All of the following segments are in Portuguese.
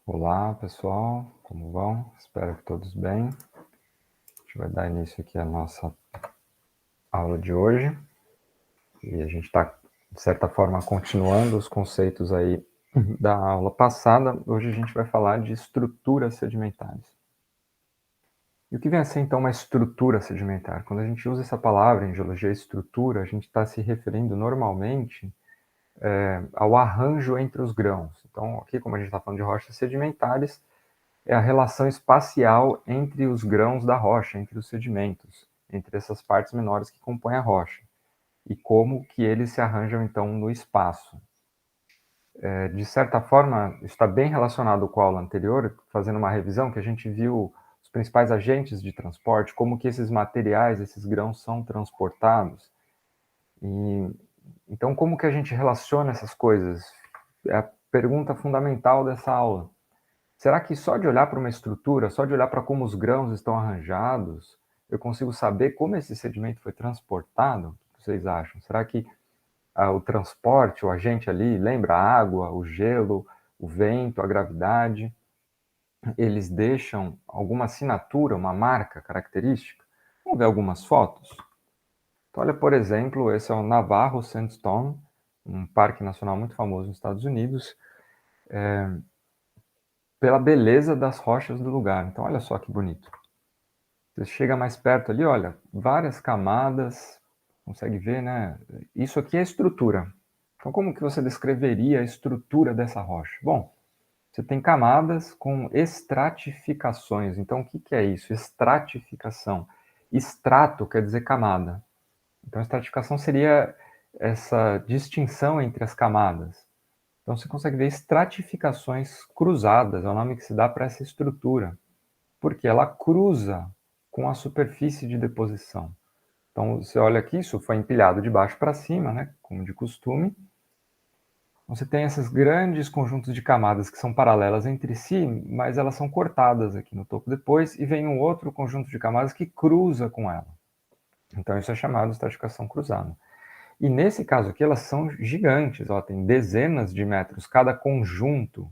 Olá, pessoal, como vão? Espero que todos bem. A gente vai dar início aqui à nossa aula de hoje e a gente está, de certa forma, continuando os conceitos aí da aula passada. Hoje a gente vai falar de estruturas sedimentares. E o que vem a ser, então, uma estrutura sedimentar? Quando a gente usa essa palavra em geologia estrutura, a gente está se referindo normalmente ao arranjo entre os grãos. Então, aqui, como a gente está falando de rochas sedimentares, é a relação espacial entre os grãos da rocha, entre os sedimentos, entre essas partes menores que compõem a rocha, e como que eles se arranjam, então, no espaço. De certa forma, está bem relacionado com a aula anterior, fazendo uma revisão, que a gente viu os principais agentes de transporte, como que esses materiais, esses grãos são transportados. E, então, como que a gente relaciona essas coisas? É a pergunta fundamental dessa aula. Será que só de olhar para uma estrutura, só de olhar para como os grãos estão arranjados, eu consigo saber como esse sedimento foi transportado? O que vocês acham? Será que o transporte, o agente ali, lembra a água, o gelo, o vento, a gravidade, eles deixam alguma assinatura, uma marca característica? Vamos ver algumas fotos? Então, olha, por exemplo, esse é o Navarro Sandstone, um parque nacional muito famoso nos Estados Unidos, pela beleza das rochas do lugar. Então, olha só que bonito. Você chega mais perto ali, olha, várias camadas, consegue ver, né? Isso aqui é estrutura. Então, como que você descreveria a estrutura dessa rocha? Bom, você tem camadas com estratificações. Então, o que que é isso? Estratificação. Extrato quer dizer camada. Então, estratificação seria essa distinção entre as camadas. Então, você consegue ver estratificações cruzadas, é o nome que se dá para essa estrutura, porque ela cruza com a superfície de deposição. Então, você olha aqui, isso foi empilhado de baixo para cima, né, como de costume. Você tem esses grandes conjuntos de camadas que são paralelas entre si, mas elas são cortadas aqui no topo depois, e vem um outro conjunto de camadas que cruza com ela. Então, isso é chamado de estratificação cruzada. E nesse caso aqui, elas são gigantes, ó, tem dezenas de metros cada conjunto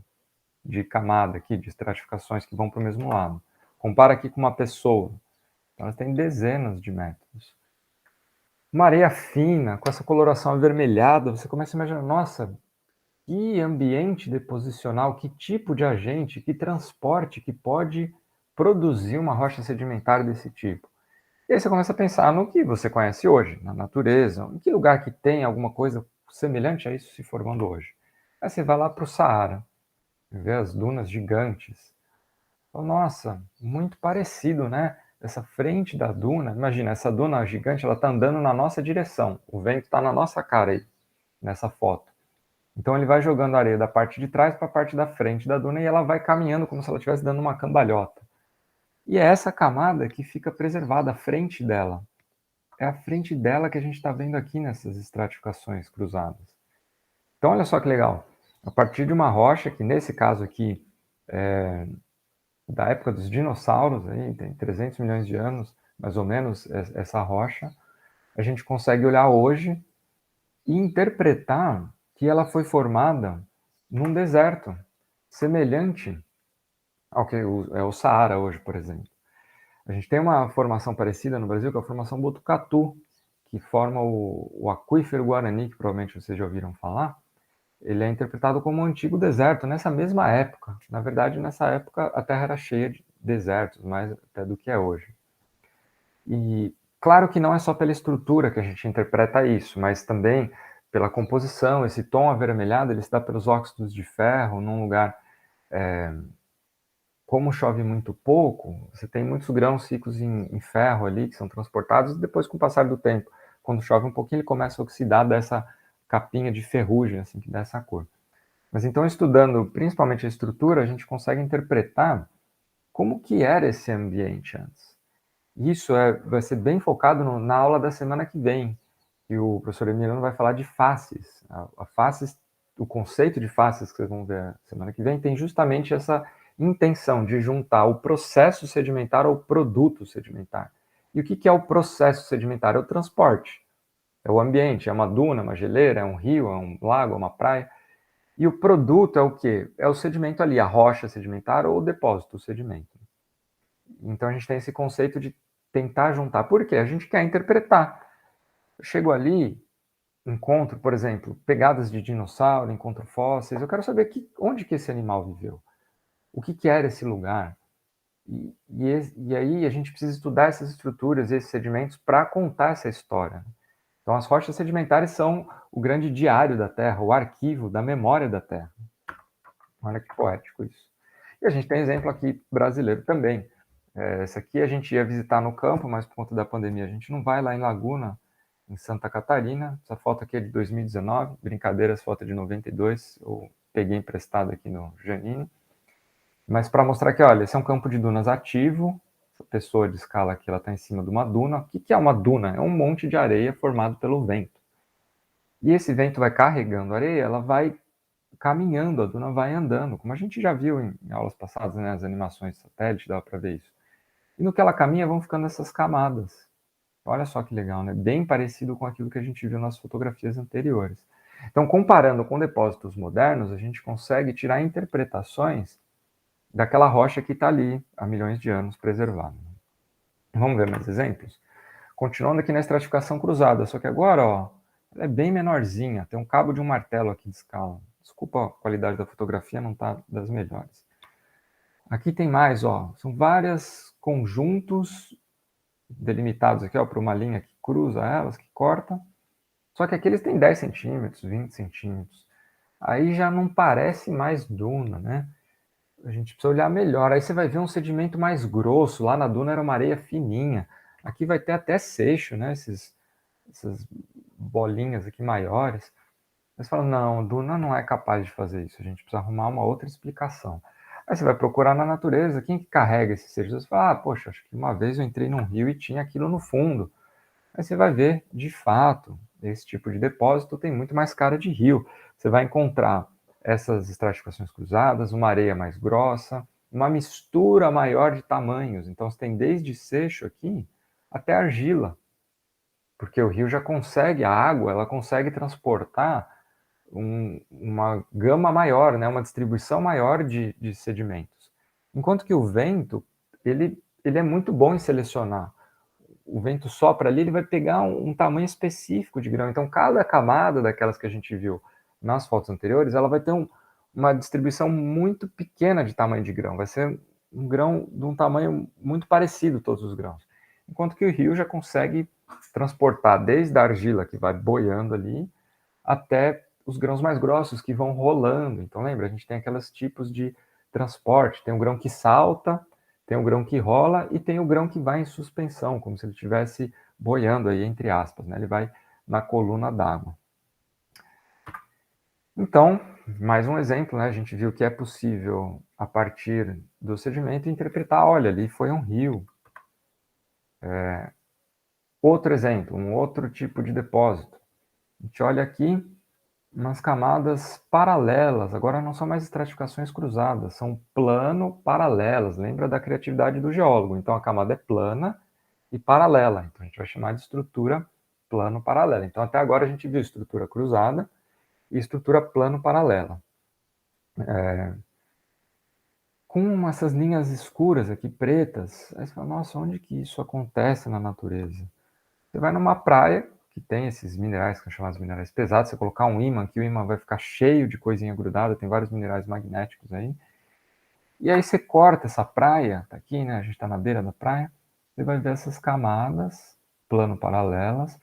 de camada aqui, de estratificações que vão para o mesmo lado. Compara aqui com uma pessoa. Então, elas têm dezenas de metros. Uma areia fina, com essa coloração avermelhada, você começa a imaginar, nossa, que ambiente deposicional, que tipo de agente, que transporte que pode produzir uma rocha sedimentar desse tipo. E aí você começa a pensar no que você conhece hoje, na natureza, em que lugar que tem alguma coisa semelhante a isso se formando hoje. Aí você vai lá para o Saara, vê as dunas gigantes. Nossa, muito parecido, né? Essa frente da duna, imagina, essa duna gigante, ela está andando na nossa direção. O vento está na nossa cara aí, nessa foto. Então ele vai jogando a areia da parte de trás para a parte da frente da duna e ela vai caminhando como se ela estivesse dando uma cambalhota. E é essa camada que fica preservada, a frente dela. É a frente dela que a gente está vendo aqui nessas estratificações cruzadas. Então olha só que legal. A partir de uma rocha, que nesse caso aqui é da época dos dinossauros, aí, tem 300 milhões de anos, mais ou menos, essa rocha, a gente consegue olhar hoje e interpretar que ela foi formada num deserto, semelhante ao que é o Saara hoje, por exemplo. A gente tem uma formação parecida no Brasil, que é a formação Botucatu, que forma o aquífero Guarani, que provavelmente vocês já ouviram falar. Ele é interpretado como um antigo deserto, nessa mesma época. Na verdade, nessa época, a Terra era cheia de desertos, mais até do que é hoje. E claro que não é só pela estrutura que a gente interpreta isso, mas também pela composição. Esse tom avermelhado ele se dá pelos óxidos de ferro num lugar. Como chove muito pouco, você tem muitos grãos ricos em ferro ali que são transportados e depois, com o passar do tempo, quando chove um pouquinho, ele começa a oxidar dessa capinha de ferrugem, assim, que dá essa cor. Mas então, estudando principalmente a estrutura, a gente consegue interpretar como que era esse ambiente antes. Isso vai ser bem focado na aula da semana que vem, que o professor Emiliano vai falar de faces. A faces, o conceito de faces que vocês vão ver semana que vem tem justamente essa intenção de juntar o processo sedimentar ao produto sedimentar. E o que é o processo sedimentar? É o transporte, é o ambiente, é uma duna, uma geleira, é um rio, é um lago, é uma praia. E o produto é o quê? É o sedimento ali, a rocha sedimentar ou o depósito, o sedimento. Então a gente tem esse conceito de tentar juntar. Por quê? A gente quer interpretar. Eu chego ali, encontro, por exemplo, pegadas de dinossauro, encontro fósseis, eu quero saber onde que esse animal viveu, o que era esse lugar. E aí a gente precisa estudar essas estruturas, esses sedimentos, para contar essa história. Então as rochas sedimentares são o grande diário da Terra, o arquivo da memória da Terra. Olha que poético isso. E a gente tem exemplo aqui brasileiro também. Esse aqui a gente ia visitar no campo, mas por conta da pandemia a gente não vai lá em Laguna, em Santa Catarina. Essa foto aqui é de 2019, brincadeira, essa foto é de 92, eu peguei emprestado aqui no Janine. Mas para mostrar que, olha, esse é um campo de dunas ativo, essa pessoa de escala aqui, ela está em cima de uma duna. O que é uma duna? É um monte de areia formado pelo vento. E esse vento vai carregando areia, ela vai caminhando, a duna vai andando, como a gente já viu em aulas passadas, né, as animações de satélite, dá para ver isso. E no que ela caminha, vão ficando essas camadas. Olha só que legal, né? Bem parecido com aquilo que a gente viu nas fotografias anteriores. Então, comparando com depósitos modernos, a gente consegue tirar interpretações daquela rocha que está ali há milhões de anos preservada. Vamos ver mais exemplos? Continuando aqui na estratificação cruzada, só que agora, ó, ela é bem menorzinha, tem um cabo de um martelo aqui de escala. Desculpa, a qualidade da fotografia não está das melhores. Aqui tem mais, ó, são vários conjuntos delimitados aqui, ó, por uma linha que cruza elas, que corta. Só que aqui eles têm 10 centímetros, 20 centímetros. Aí já não parece mais duna, né? A gente precisa olhar melhor. Aí você vai ver um sedimento mais grosso. Lá na duna era uma areia fininha. Aqui vai ter até seixo, né? Essas bolinhas aqui maiores. Mas fala, não, duna não é capaz de fazer isso. A gente precisa arrumar uma outra explicação. Aí você vai procurar na natureza, quem que carrega esses seixos? Você fala, poxa, acho que uma vez eu entrei num rio e tinha aquilo no fundo. Aí você vai ver, de fato, esse tipo de depósito tem muito mais cara de rio. Você vai encontrar essas estratificações cruzadas, uma areia mais grossa, uma mistura maior de tamanhos. Então você tem desde seixo aqui até argila, porque o rio já consegue, a água, ela consegue transportar uma gama maior, né, uma distribuição maior de sedimentos. Enquanto que o vento, ele é muito bom em selecionar. O vento sopra ali, ele vai pegar um tamanho específico de grão. Então, cada camada daquelas que a gente viu nas fotos anteriores, ela vai ter uma distribuição muito pequena de tamanho de grão. Vai ser um grão de um tamanho muito parecido, todos os grãos. Enquanto que o rio já consegue transportar desde a argila, que vai boiando ali, até os grãos mais grossos, que vão rolando. Então, lembra, a gente tem aqueles tipos de transporte. Tem o grão que salta, tem o grão que rola e tem o grão que vai em suspensão, como se ele estivesse boiando aí, entre aspas, né? Ele vai na coluna d'água. Então, mais um exemplo, né? A gente viu que é possível, a partir do sedimento, interpretar, olha, ali foi um rio. Outro exemplo, um outro tipo de depósito. A gente olha aqui umas camadas paralelas, agora não são mais estratificações cruzadas, são plano-paralelas. Lembra da criatividade do geólogo? Então a camada é plana e paralela. Então a gente vai chamar de estrutura plano-paralela. Então até agora a gente viu estrutura cruzada e estrutura plano-paralela. Com essas linhas escuras aqui, pretas, aí você fala, nossa, onde que isso acontece na natureza? Você vai numa praia que tem esses minerais que são chamados minerais pesados, você colocar um ímã aqui, o ímã vai ficar cheio de coisinha grudada, tem vários minerais magnéticos aí. E aí você corta essa praia, tá aqui, né? A gente tá na beira da praia, você vai ver essas camadas plano paralelas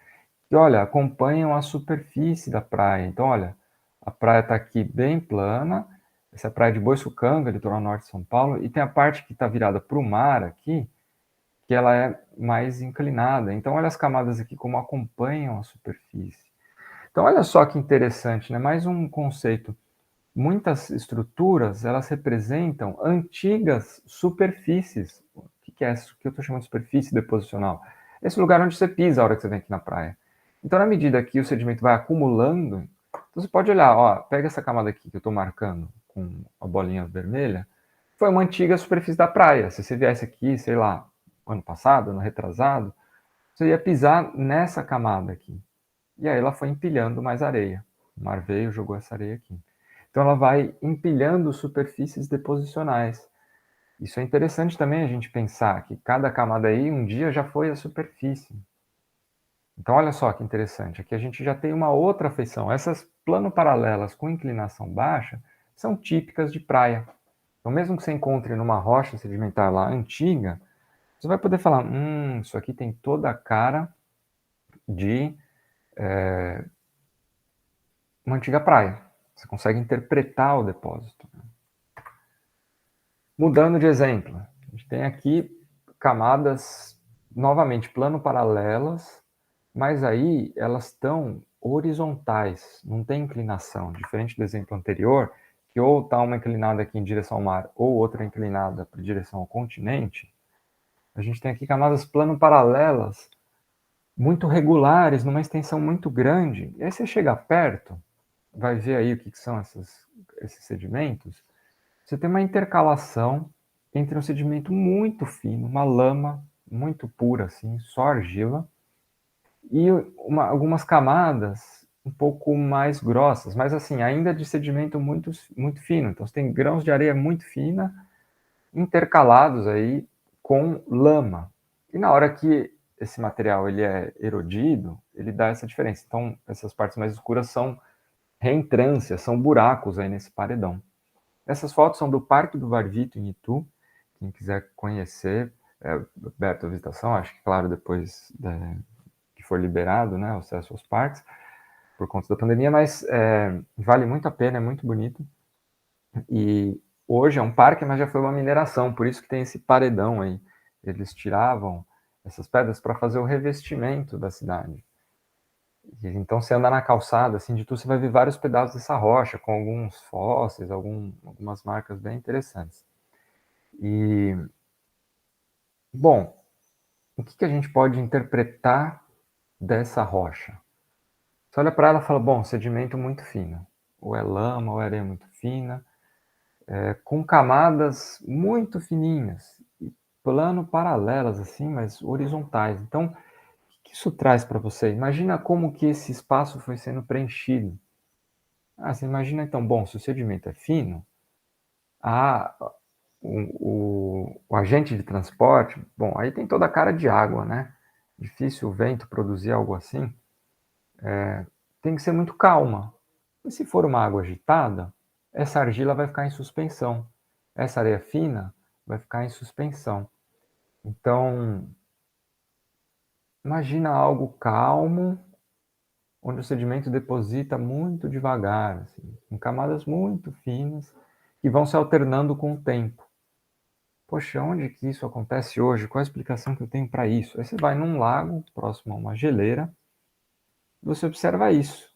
que, olha, acompanham a superfície da praia. Então, olha, a praia tá aqui bem plana, essa é a praia de Boiçucanga, litoral norte de São Paulo, e tem a parte que está virada para o mar aqui, que ela é mais inclinada. Então, olha as camadas aqui como acompanham a superfície. Então, olha só que interessante, né? Mais um conceito. Muitas estruturas, elas representam antigas superfícies. O que é isso? O que eu estou chamando de superfície deposicional? Esse lugar onde você pisa a hora que você vem aqui na praia. Então, na medida que o sedimento vai acumulando, então você pode olhar, ó, pega essa camada aqui que eu estou marcando com a bolinha vermelha, foi uma antiga superfície da praia. Se você viesse aqui, sei lá, ano passado, ano retrasado, você ia pisar nessa camada aqui. E aí ela foi empilhando mais areia. O mar veio e jogou essa areia aqui. Então ela vai empilhando superfícies deposicionais. Isso é interessante também a gente pensar que cada camada aí um dia já foi a superfície. Então olha só que interessante, aqui a gente já tem uma outra feição. Essas plano-paralelas com inclinação baixa são típicas de praia. Então mesmo que você encontre numa rocha sedimentar lá antiga, você vai poder falar, isso aqui tem toda a cara de uma antiga praia. Você consegue interpretar o depósito. Mudando de exemplo, a gente tem aqui camadas, novamente, plano-paralelas, mas aí elas estão horizontais, não tem inclinação, diferente do exemplo anterior, que ou está uma inclinada aqui em direção ao mar, ou outra inclinada para direção ao continente. A gente tem aqui camadas plano-paralelas, muito regulares, numa extensão muito grande. E aí você chega perto, vai ver aí o que são esses sedimentos. Você tem uma intercalação entre um sedimento muito fino, uma lama muito pura, assim, só argila, e algumas camadas um pouco mais grossas, mas assim, ainda de sedimento muito, muito fino. Então você tem grãos de areia muito fina intercalados aí com lama. E na hora que esse material ele é erodido, ele dá essa diferença. Então essas partes mais escuras são reentrâncias, são buracos aí nesse paredão. Essas fotos são do Parque do Varvito, em Itu. Quem quiser conhecer, é aberto à visitação, acho que, claro, depois que for liberado, né, o acesso aos parques, por conta da pandemia, mas vale muito a pena, é muito bonito. E hoje é um parque, mas já foi uma mineração, por isso que tem esse paredão aí. Eles tiravam essas pedras para fazer o revestimento da cidade. E, então você anda na calçada, assim, de tudo, você vai ver vários pedaços dessa rocha, com alguns fósseis, algumas marcas bem interessantes. E, bom, o que a gente pode interpretar dessa rocha? Você olha para ela e fala, bom, sedimento muito fino. Ou é lama, ou é areia muito fina, com camadas muito fininhas, e plano paralelas, assim, mas horizontais. Então, o que isso traz para você? Imagina como que esse espaço foi sendo preenchido. Você imagina então, bom, se o sedimento é fino, a, o agente de transporte, bom, aí tem toda a cara de água, né? Difícil o vento produzir algo assim. Tem que ser muito calma. E se for uma água agitada, essa argila vai ficar em suspensão. Essa areia fina vai ficar em suspensão. Então, imagina algo calmo, onde o sedimento deposita muito devagar, assim, em camadas muito finas, que vão se alternando com o tempo. Poxa, onde que isso acontece hoje? Qual a explicação que eu tenho para isso? Aí você vai num lago, próximo a uma geleira, e você observa isso.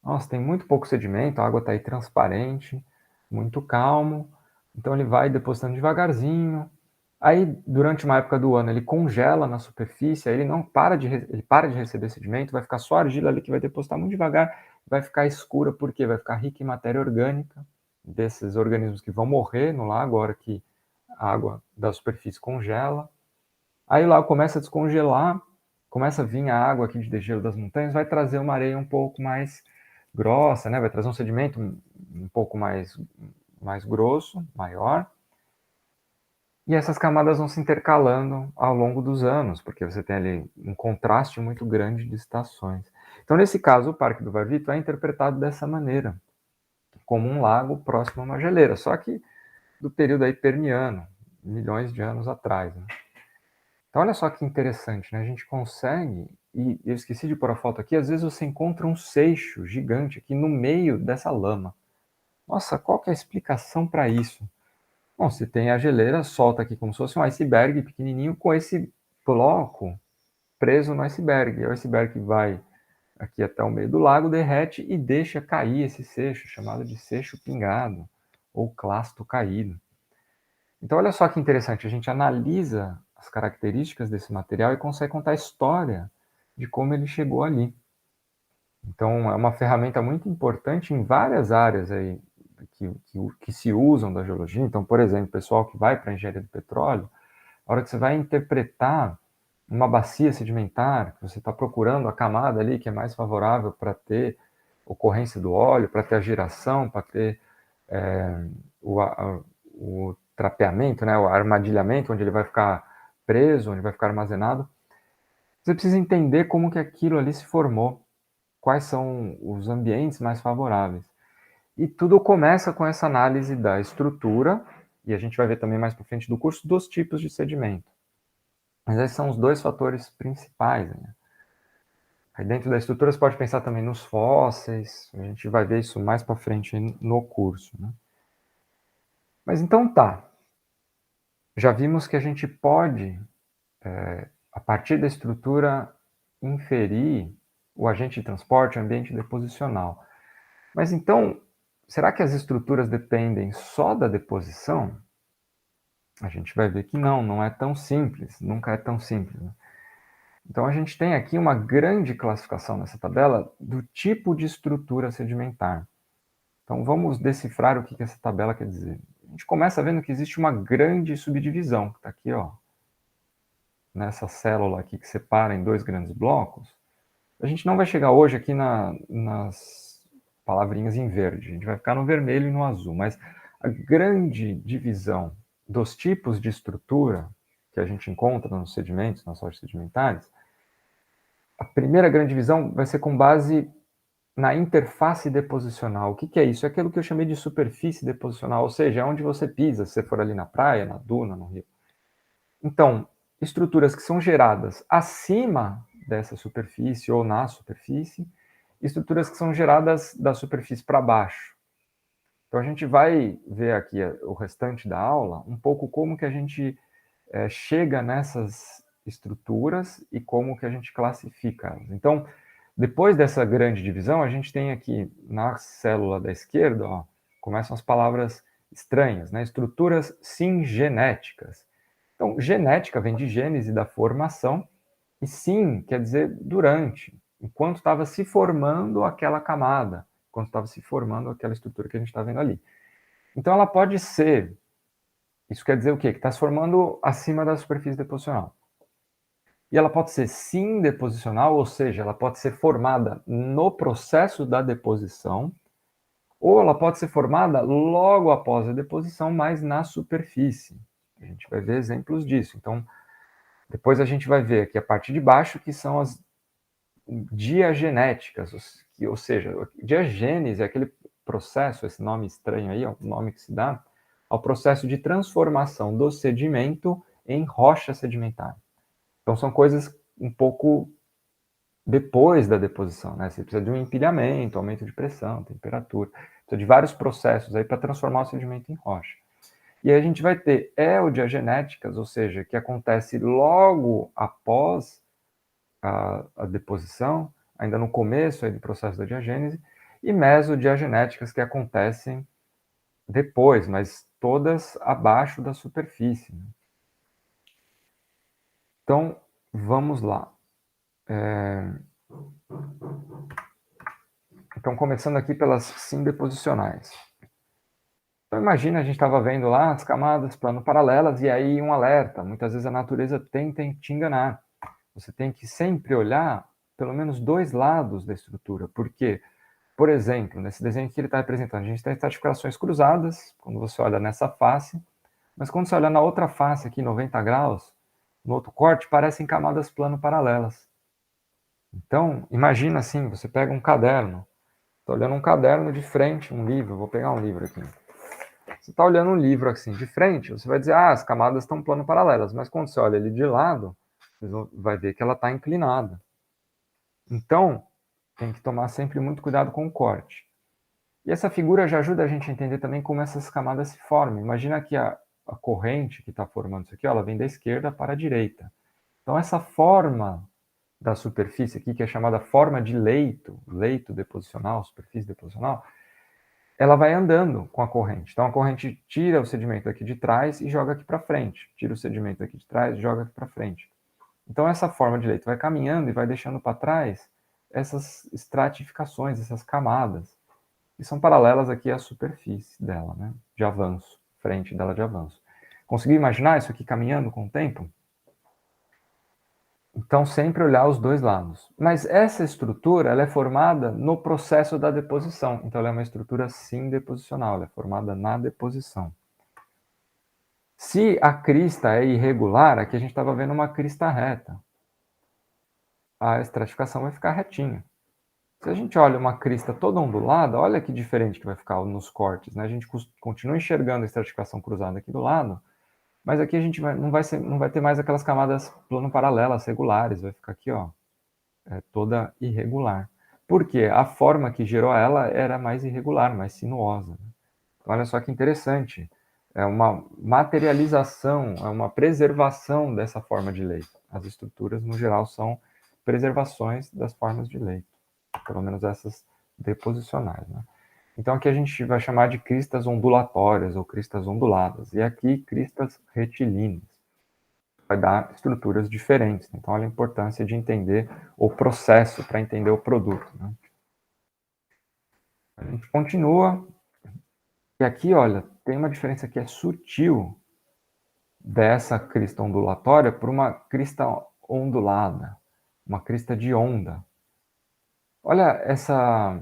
Nossa, tem muito pouco sedimento, a água está aí transparente, muito calmo. Então ele vai depositando devagarzinho. Aí, durante uma época do ano, ele congela na superfície, aí ele não para de, ele para de receber sedimento, vai ficar só argila ali que vai depositar muito devagar, vai ficar escura, porque vai ficar rica em matéria orgânica, desses organismos que vão morrer no lago, a hora que a água da superfície congela. Aí o lago começa a descongelar, começa a vir a água aqui de degelo das montanhas, vai trazer uma areia um pouco mais grossa, né? Vai trazer um sedimento um pouco mais grosso, maior. E essas camadas vão se intercalando ao longo dos anos, porque você tem ali um contraste muito grande de estações. Então, nesse caso, o Parque do Varvito é interpretado dessa maneira, como um lago próximo a uma geleira, só que do período aí permiano, milhões de anos atrás, né? Então, olha só que interessante, né? A gente consegue, e eu esqueci de pôr a foto aqui, às vezes você encontra um seixo gigante aqui no meio dessa lama. Nossa, qual que é a explicação para isso? Bom, você tem a geleira, solta aqui como se fosse um iceberg pequenininho com esse bloco preso no iceberg. E o iceberg vai aqui até o meio do lago, derrete e deixa cair esse seixo, chamado de seixo pingado, ou clasto caído. Então, olha só que interessante, a gente analisa as características desse material e consegue contar a história de como ele chegou ali. Então, é uma ferramenta muito importante em várias áreas aí que se usam da geologia. Então, por exemplo, o pessoal que vai para a engenharia do petróleo, a hora que você vai interpretar uma bacia sedimentar, que você está procurando a camada ali que é mais favorável para ter ocorrência do óleo, para ter a giração, para ter o trapeamento, né, o armadilhamento, onde ele vai ficar preso, onde vai ficar armazenado. Você precisa entender como que aquilo ali se formou, quais são os ambientes mais favoráveis. E tudo começa com essa análise da estrutura, e a gente vai ver também mais para frente do curso, dos tipos de sedimento. Mas esses são os dois fatores principais, né? Aí dentro da estrutura você pode pensar também nos fósseis, a gente vai ver isso mais para frente no curso, né? Mas então tá, já vimos que a gente pode, a partir da estrutura, inferir o agente de transporte, o ambiente deposicional. Mas então, será que as estruturas dependem só da deposição? A gente vai ver que não é tão simples, nunca é tão simples, né? Então a gente tem aqui uma grande classificação nessa tabela do tipo de estrutura sedimentar. Então vamos decifrar o que essa tabela quer dizer. A gente começa vendo que existe uma grande subdivisão, que está aqui, ó, nessa célula aqui que separa em dois grandes blocos. A gente não vai chegar hoje aqui nas palavrinhas em verde, a gente vai ficar no vermelho e no azul, mas a grande divisão dos tipos de estrutura que a gente encontra nos sedimentos, nas rochas sedimentares, a primeira grande divisão vai ser com base na interface deposicional. O que é isso? É aquilo que eu chamei de superfície deposicional, ou seja, é onde você pisa, se você for ali na praia, na duna, no rio. Então, estruturas que são geradas acima dessa superfície ou na superfície, estruturas que são geradas da superfície para baixo. Então, a gente vai ver aqui o restante da aula, um pouco como que a gente chega nessas estruturas e como que a gente classifica elas. Então, depois dessa grande divisão, a gente tem aqui na célula da esquerda, ó, começam as palavras estranhas, né? Estruturas singenéticas. Então, genética vem de gênese, da formação, e sim quer dizer durante, enquanto estava se formando aquela camada, enquanto estava se formando aquela estrutura que a gente está vendo ali. Então, ela pode ser, isso quer dizer o quê? Que está se formando acima da superfície deposicional. E ela pode ser sim deposicional, ou seja, ela pode ser formada no processo da deposição, ou ela pode ser formada logo após a deposição, mas na superfície. A gente vai ver exemplos disso. Então, depois a gente vai ver aqui a parte de baixo, que são as diagenéticas, ou seja, diagênese é aquele processo, esse nome estranho aí, é o nome que se dá ao processo de transformação do sedimento em rocha sedimentar. Então, são coisas um pouco depois da deposição, né? Você precisa de um empilhamento, aumento de pressão, temperatura, precisa de vários processos aí para transformar o sedimento em rocha. E aí a gente vai ter eodiagenéticas, ou seja, que acontece logo após a deposição, ainda no começo aí do processo da diagênese, e mesodiagenéticas que acontecem depois, mas todas abaixo da superfície. Então, vamos lá. Então, começando aqui pelas sim deposicionais. Então, imagina, a gente estava vendo lá as camadas plano paralelas e aí um alerta. Muitas vezes a natureza tenta te enganar. Você tem que sempre olhar pelo menos dois lados da estrutura. Porque, por exemplo, nesse desenho que ele está representando, a gente tem estratificações cruzadas, quando você olha nessa face, mas quando você olha na outra face aqui, 90 graus, no outro corte, parecem camadas plano paralelas. Então, imagina assim, você pega um caderno, está olhando um caderno de frente, um livro, vou pegar um livro aqui. Você está olhando um livro assim de frente, você vai dizer, as camadas estão plano paralelas, mas quando você olha ele de lado, você vai ver que ela está inclinada. Então, tem que tomar sempre muito cuidado com o corte. E essa figura já ajuda a gente a entender também como essas camadas se formam. Imagina que a corrente que está formando isso aqui, ó, ela vem da esquerda para a direita. Então, essa forma da superfície aqui, que é chamada forma de leito, leito deposicional, superfície deposicional, ela vai andando com a corrente. Então, a corrente tira o sedimento aqui de trás e joga aqui para frente. Tira o sedimento aqui de trás e joga aqui para frente. Então, essa forma de leito vai caminhando e vai deixando para trás essas estratificações, essas camadas, que são paralelas aqui à superfície dela, né? De avanço, frente dela de avanço. Conseguiu imaginar isso aqui caminhando com o tempo? Então, sempre olhar os dois lados. Mas essa estrutura, ela é formada no processo da deposição. Então, ela é uma estrutura sim deposicional, ela é formada na deposição. Se a crista é irregular, aqui a gente estava vendo uma crista reta. A estratificação vai ficar retinha. Se a gente olha uma crista toda ondulada, olha que diferente que vai ficar nos cortes, né? A gente continua enxergando a estratificação cruzada aqui do lado, mas aqui a gente não vai ter mais aquelas camadas plano-paralelas regulares, vai ficar aqui, ó, toda irregular. Por quê? A forma que gerou ela era mais irregular, mais sinuosa. Então, olha só que interessante. É uma materialização, é uma preservação dessa forma de leito. As estruturas, no geral, são preservações das formas de leito, pelo menos essas deposicionais, né? Então, aqui a gente vai chamar de cristas ondulatórias ou cristas onduladas, e aqui cristas retilíneas. Vai dar estruturas diferentes. Então, olha a importância de entender o processo para entender o produto, né? A gente continua, e aqui, olha, tem uma diferença que é sutil dessa crista ondulatória por uma crista ondulada, uma crista de onda. Olha essa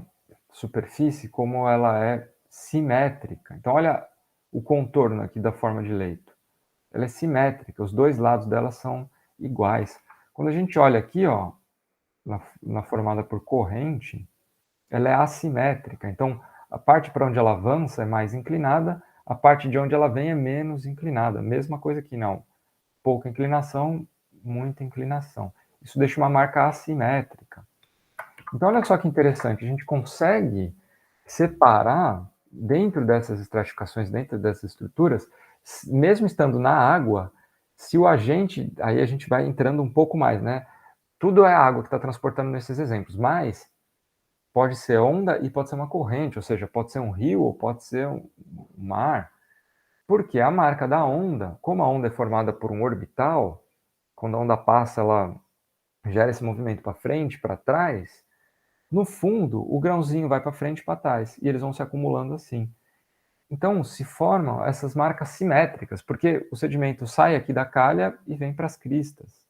superfície como ela é simétrica. Então, olha o contorno aqui da forma de leito. Ela é simétrica, os dois lados dela são iguais. Quando a gente olha aqui, ó, na formada por corrente, ela é assimétrica. Então, a parte para onde ela avança é mais inclinada, a parte de onde ela vem é menos inclinada. Mesma coisa aqui, não. Pouca inclinação, muita inclinação. Isso deixa uma marca assimétrica. Então, olha só que interessante, a gente consegue separar dentro dessas estratificações, dentro dessas estruturas, mesmo estando na água, se o agente, aí a gente vai entrando um pouco mais, né? Tudo é água que está transportando nesses exemplos, mas pode ser onda e pode ser uma corrente, ou seja, pode ser um rio ou pode ser um mar, porque a marca da onda, como a onda é formada por um orbital, quando a onda passa, ela gera esse movimento para frente, para trás. No fundo, o grãozinho vai para frente e para trás, e eles vão se acumulando assim. Então, se formam essas marcas simétricas, porque o sedimento sai aqui da calha e vem para as cristas,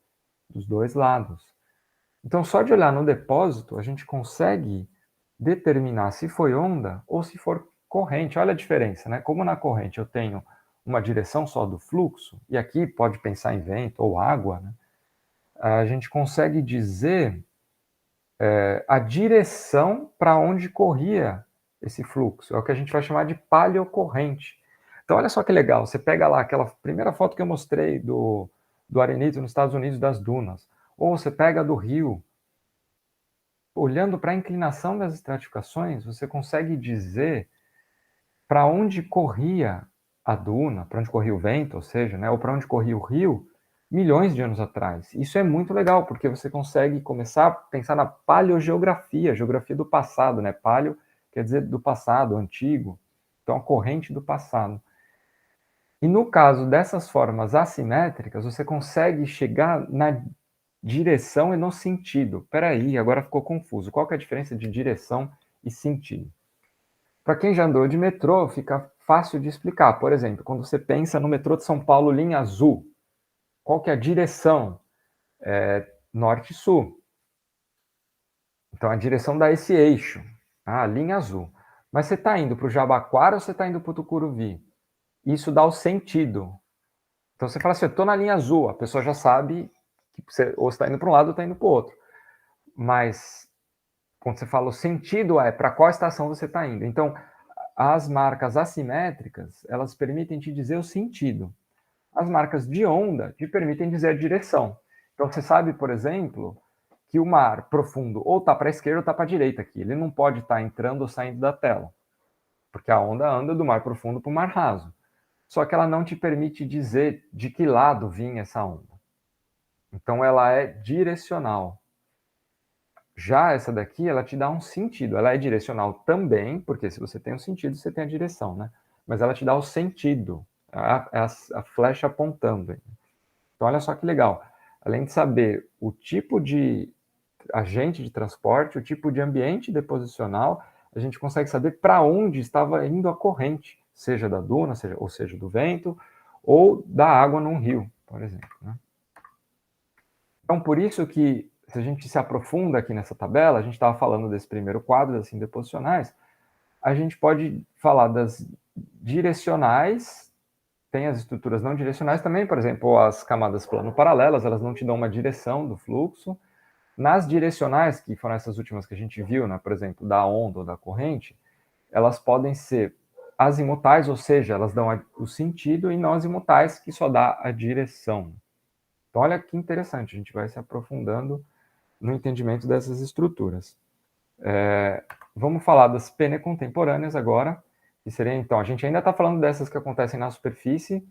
dos dois lados. Então, só de olhar no depósito, a gente consegue determinar se foi onda ou se for corrente. Olha a diferença, né? Como na corrente eu tenho uma direção só do fluxo, e aqui pode pensar em vento ou água, né? A gente consegue dizer a direção para onde corria esse fluxo. É o que a gente vai chamar de paleocorrente. Então, olha só que legal. Você pega lá aquela primeira foto que eu mostrei do arenito nos Estados Unidos das dunas. Ou você pega do rio. Olhando para a inclinação das estratificações, você consegue dizer para onde corria a duna, para onde corria o vento, ou seja, né, ou para onde corria o rio, milhões de anos atrás. Isso é muito legal, porque você consegue começar a pensar na paleogeografia, geografia do passado, né? Paleo quer dizer do passado, antigo. Então, a corrente do passado. E no caso dessas formas assimétricas, você consegue chegar na direção e no sentido. Peraí, agora ficou confuso. Qual que é a diferença de direção e sentido? Para quem já andou de metrô, fica fácil de explicar. Por exemplo, quando você pensa no metrô de São Paulo, linha azul, qual que é a direção? Norte-sul. Então, a direção dá esse eixo, a linha azul. Mas você está indo para o Jabaquara ou você está indo para o Tucuruvi? Isso dá o sentido. Então, você fala assim, eu estou na linha azul, a pessoa já sabe que você ou está indo para um lado ou está indo para o outro. Mas, quando você fala o sentido, é para qual estação você está indo. Então, as marcas assimétricas, elas permitem te dizer o sentido. As marcas de onda te permitem dizer a direção. Então, você sabe, por exemplo, que o mar profundo ou está para a esquerda ou está para a direita aqui. Ele não pode estar entrando ou saindo da tela, porque a onda anda do mar profundo para o mar raso. Só que ela não te permite dizer de que lado vinha essa onda. Então, ela é direcional. Já essa daqui, ela te dá um sentido. Ela é direcional também, porque se você tem um sentido, você tem a direção, né? Mas ela te dá o sentido, a flecha apontando. Então, olha só que legal. Além de saber o tipo de agente de transporte, o tipo de ambiente deposicional, a gente consegue saber para onde estava indo a corrente, seja da duna, ou seja do vento, ou da água num rio, por exemplo, né? Então, por isso que, se a gente se aprofunda aqui nessa tabela, a gente estava falando desse primeiro quadro, das deposicionais, a gente pode falar das direcionais, tem as estruturas não direcionais também, por exemplo, as camadas plano-paralelas, elas não te dão uma direção do fluxo. Nas direcionais, que foram essas últimas que a gente viu, né, por exemplo, da onda ou da corrente, elas podem ser azimutais, ou seja, elas dão o sentido, e não azimutais, que só dá a direção. Então, olha que interessante, a gente vai se aprofundando no entendimento dessas estruturas. Vamos falar das pene contemporâneas agora, que seria, então, a gente ainda está falando dessas que acontecem na superfície,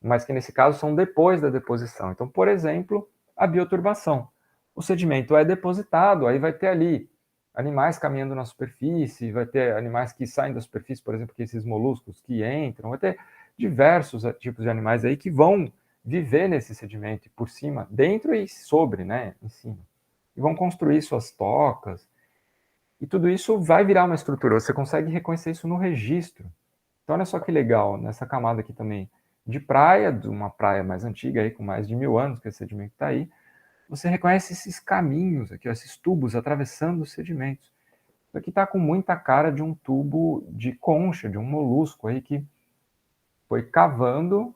mas que nesse caso são depois da deposição. Então, por exemplo, a bioturbação. O sedimento é depositado, aí vai ter ali animais caminhando na superfície, vai ter animais que saem da superfície, por exemplo, que esses moluscos que entram, vai ter diversos tipos de animais aí que vão viver nesse sedimento por cima, dentro e sobre, né, em cima. E vão construir suas tocas, e tudo isso vai virar uma estrutura. Você consegue reconhecer isso no registro. Então, olha só que legal, nessa camada aqui também de praia, de uma praia mais antiga, aí, com mais de 1000 anos, que esse sedimento está aí, você reconhece esses caminhos aqui, esses tubos atravessando os sedimentos. Isso aqui está com muita cara de um tubo de concha, de um molusco aí que foi cavando,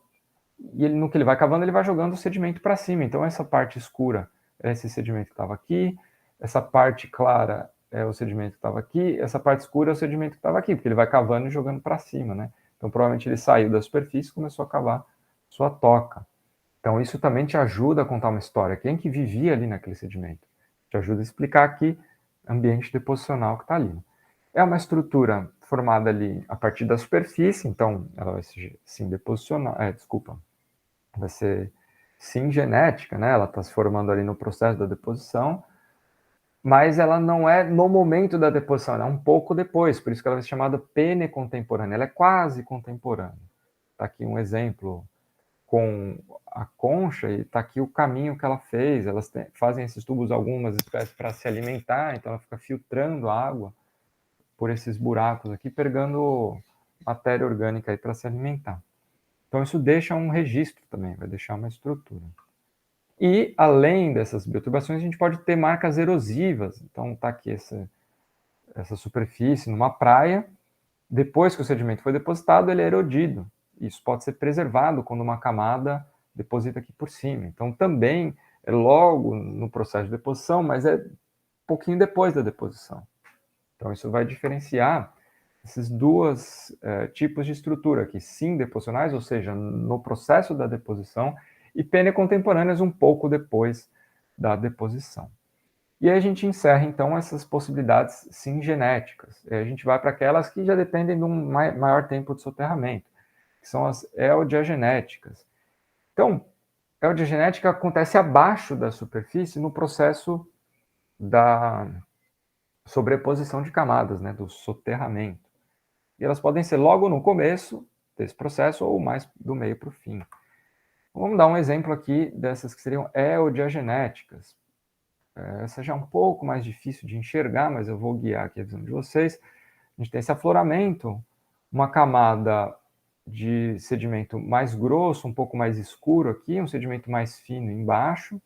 e no que ele vai cavando, ele vai jogando o sedimento para cima. Então, essa parte escura é esse sedimento que estava aqui, essa parte clara é o sedimento que estava aqui, essa parte escura é o sedimento que estava aqui, porque ele vai cavando e jogando para cima, né? Então, provavelmente ele saiu da superfície e começou a cavar sua toca. Então, isso também te ajuda a contar uma história. Quem que vivia ali naquele sedimento? Te ajuda a explicar aqui o ambiente deposicional que está ali. É uma estrutura formada ali a partir da superfície, então ela vai ser sim deposicional, vai ser sim genética, né? Ela está se formando ali no processo da deposição, mas ela não é no momento da deposição, ela é um pouco depois, por isso que ela vai ser chamada pene contemporânea, ela é quase contemporânea. Está aqui um exemplo com a concha, e está aqui o caminho que ela fez. Elas fazem esses tubos, algumas espécies, para se alimentar, então ela fica filtrando a água por esses buracos aqui, pegando matéria orgânica aí para se alimentar. Então isso deixa um registro também, vai deixar uma estrutura. E além dessas bioturbações, a gente pode ter marcas erosivas. Então está aqui essa superfície numa praia. Depois que o sedimento foi depositado, ele é erodido. Isso pode ser preservado quando uma camada deposita aqui por cima. Então, também é logo no processo de deposição, mas é um pouquinho depois da deposição. Então, isso vai diferenciar esses dois tipos de estrutura aqui, sim deposicionais, ou seja, no processo da deposição, e pene contemporâneas um pouco depois da deposição. E aí a gente encerra, então, essas possibilidades sim genéticas. E a gente vai para aquelas que já dependem de um maior tempo de soterramento, que são as eodiagenéticas. Então, a eodiagenética acontece abaixo da superfície no processo da sobreposição de camadas, né, do soterramento. E elas podem ser logo no começo desse processo ou mais do meio para o fim. Vamos dar um exemplo aqui dessas que seriam eodiagenéticas. Essa já é um pouco mais difícil de enxergar, mas eu vou guiar aqui a visão de vocês. A gente tem esse afloramento, uma camada de sedimento mais grosso, um pouco mais escuro aqui, um sedimento mais fino embaixo.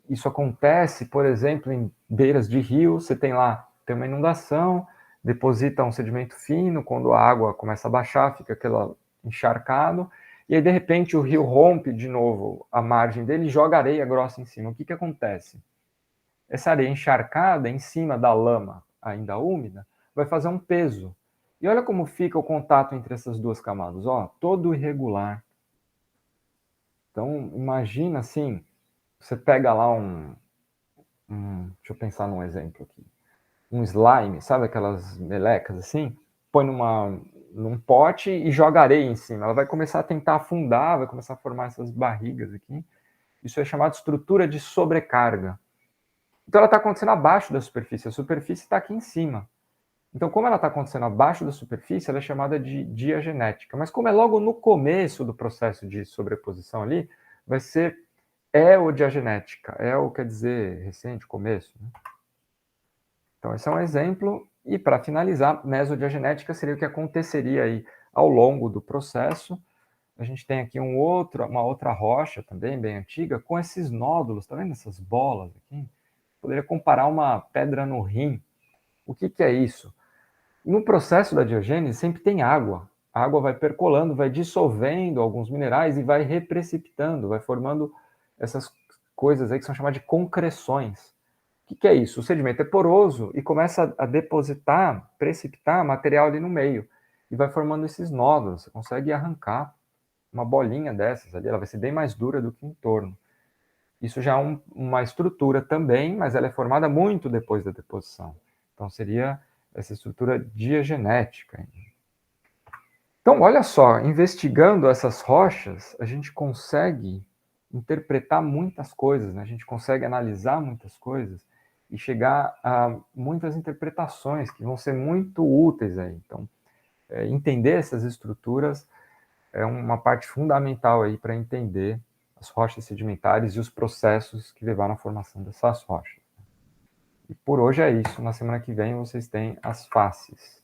Isso acontece, por exemplo, em beiras de rio, você tem uma inundação, deposita um sedimento fino, quando a água começa a baixar, fica aquele encharcado, e aí de repente o rio rompe de novo a margem dele e joga areia grossa em cima. O que acontece? Essa areia encharcada em cima da lama ainda úmida vai fazer um peso. E olha como fica o contato entre essas duas camadas, ó, todo irregular. Então, imagina assim, você pega lá deixa eu pensar num exemplo aqui, um slime, sabe aquelas melecas assim? Põe num pote e joga areia em cima. Ela vai começar a tentar afundar, vai começar a formar essas barrigas aqui. Isso é chamado de estrutura de sobrecarga. Então ela está acontecendo abaixo da superfície, a superfície está aqui em cima. Então, como ela está acontecendo abaixo da superfície, ela é chamada de diagenética. Mas como é logo no começo do processo de sobreposição ali, vai ser eodiagenética. Eo quer dizer recente, começo. Né? Então, esse é um exemplo. E para finalizar, mesodiagenética seria o que aconteceria aí ao longo do processo. a gente tem aqui uma outra rocha também, bem antiga, com esses nódulos, tá vendo essas bolas aqui? Poderia comparar uma pedra no rim. O que é isso? No processo da diogênese sempre tem água. A água vai percolando, vai dissolvendo alguns minerais e vai reprecipitando, vai formando essas coisas aí que são chamadas de concreções. O que é isso? O sedimento é poroso e começa a depositar, precipitar material ali no meio. E vai formando esses nódulos. Você consegue arrancar uma bolinha dessas ali, ela vai ser bem mais dura do que o entorno. Isso já é uma estrutura também, mas ela é formada muito depois da deposição. Então seria essa estrutura diagenética. Então, olha só, investigando essas rochas, a gente consegue interpretar muitas coisas, né? A gente consegue analisar muitas coisas e chegar a muitas interpretações que vão ser muito úteis aí. Então, entender essas estruturas é uma parte fundamental aí para entender as rochas sedimentares e os processos que levaram à formação dessas rochas. E por hoje é isso. Na semana que vem vocês têm as faces.